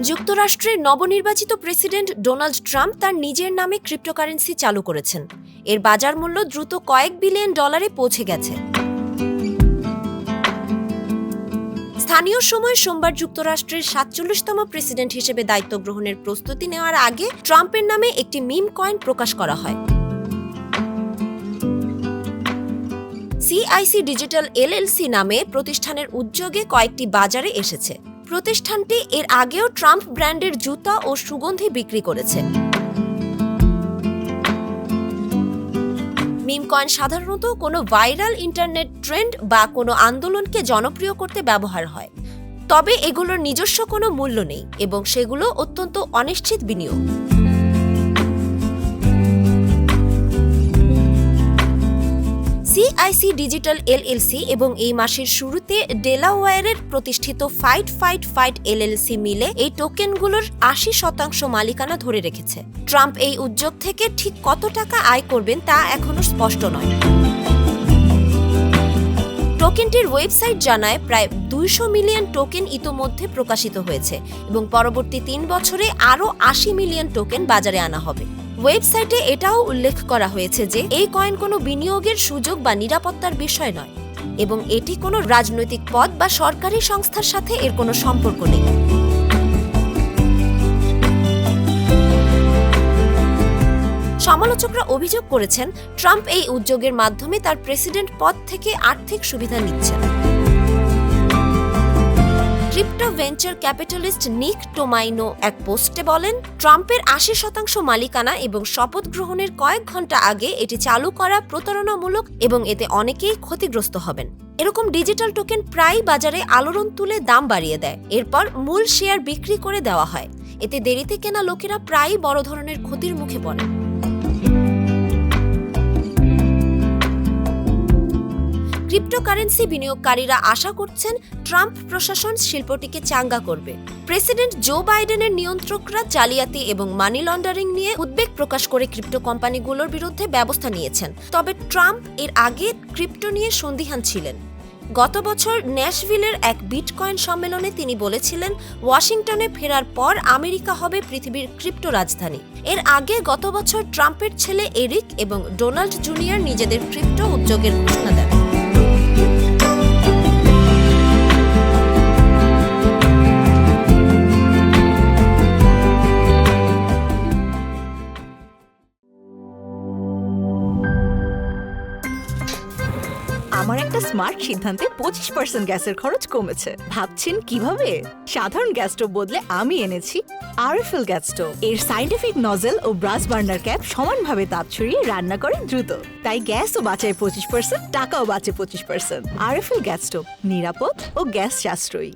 যুক্তরাষ্ট্রের নবনির্বাচিত president Donald Trump তার নিজের নামে ক্রিপ্টোকারেন্সি চালু করেছেন। এর বাজার মূল্য দ্রুত কয়েক বিলিয়ন ডলারে পৌঁছে গেছে। স্থানীয় সময় সোমবার যুক্তরাষ্ট্রের ৪৭তম প্রেসিডেন্ট হিসেবে দায়িত্ব গ্রহণের প্রস্তুতি নেওয়ার আগে ট্রাম্পের নামে একটি মিম কয়েন প্রকাশ করা হয়। CIC ডিজিটাল LLC নামে প্রতিষ্ঠানের উদ্যোগে কয়েকটি বাজারে এসেছে। প্রতিষ্ঠানটি এর আগেও ট্রাম্প ব্র্যান্ডের জুতা ও সুগন্ধি বিক্রি করেছে। মিম কয়েন সাধারণত কোনো ভাইরাল ইন্টারনেট ট্রেন্ড বা কোনো আন্দোলনকে জনপ্রিয় করতে ব্যবহার হয়, তবে এগুলোর নিজস্ব কোনো মূল্য নেই এবং সেগুলো অত্যন্ত অনিশ্চিত বিনিয়োগ। CIC ডিজিটাল LLC এবং এই মাসের শুরুতে ডেলাওয়্যারের প্রতিষ্ঠিত ফাইট LLC মিলে এই টোকেনগুলোর ৮০% মালিকানা ধরে রেখেছে। ট্রাম্প এই উদ্যোগ থেকে ঠিক কত টাকা আয় করবেন তা এখনো স্পষ্ট নয়। টোকেনটির ওয়েবসাইট জানায় প্রায় ২০০ মিলিয়ন টোকেন ইতোমধ্যে প্রকাশিত হয়েছে এবং পরবর্তী ৩ বছরে আরও ৮০ মিলিয়ন টোকেন বাজারে আনা হবে। ওয়েবসাইটে এটাও উল্লেখ করা হয়েছে যে এই কয়েন কোনো বিনিয়োগের সুযোগ বা নিরাপত্তার বিষয় নয় এবং এটি কোনো রাজনৈতিক পদ বা সরকারি সংস্থার সাথে এর কোনো সম্পর্ক নেই। সমালোচকরা অভিযোগ করেছেন ট্রাম্প এই উদ্যোগের মাধ্যমে তার প্রেসিডেন্ট পদ থেকে আর্থিক সুবিধা নিচ্ছেন। ক্রিপ্টো ভেঞ্চার ক্যাপিটালিস্ট নিক টোমাইনো এক পোস্টে বলেন, ট্রাম্পের ৮০% মালিকানা এবং শপথ গ্রহণের কয়েক ঘন্টা আগে এটি চালু করা প্রতারণামূলক এবং এতে অনেকেই ক্ষতিগ্রস্ত হবেন। এরকম ডিজিটাল টোকেন প্রায় বাজারে আলোড়ন তুলে দাম বাড়িয়ে দেয়, এরপর মূল শেয়ার বিক্রি করে দেওয়া হয়। এতে দেরিতে কেনা লোকেরা প্রায়ই বড় ধরনের ক্ষতির মুখে পড়ে। ক্রিপ্টোকারেন্সি বিনিয়োগকারীরা আশা করছেন ট্রাম্প প্রশাসন শিল্পটিকে চাঙ্গা করবে। প্রেসিডেন্ট জো বাইডেনের নিয়ন্ত্রকরা জালিয়াতি এবং মানি লন্ডারিং নিয়ে উদ্বেগ প্রকাশ করে ক্রিপ্টো কোম্পানিগুলোর বিরুদ্ধে ব্যবস্থা নিয়েছেন, তবে ট্রাম্প এর আগে ক্রিপ্টো নিয়ে সন্দিহান ছিলেন। গত বছর ন্যাশভিলের এক বিটকয়েন সম্মেলনে তিনি বলেছিলেন, ওয়াশিংটনে ফেরার পর আমেরিকা হবে পৃথিবীর ক্রিপ্টো রাজধানী। এর আগে গত বছর ট্রাম্পের ছেলে এরিক এবং ডোনাল্ড জুনিয়র নিজেদের ক্রিপ্টো উদ্যোগের ঘোষণা দেন। আমার একটা স্মার্ট সিদ্ধান্তে 25% গ্যাসের খরচ কমেছে। ভাবছেন কিভাবে? সাধারণ গ্যাস স্টোভ বদলে আমি এনেছি আরএফএল গ্যাস স্টোভ। এর সাইন্টিফিক নজল ও ব্রাস বার্নার ক্যাপ সমানভাবে তাপ ছড়িয়ে রান্না করে দ্রুত, তাই গ্যাসও বাঁচায় 25%, টাকাও বাঁচে 25%। আরএফএল গ্যাস স্টোভ নিরাপদ ও গ্যাস সাশ্রয়ী।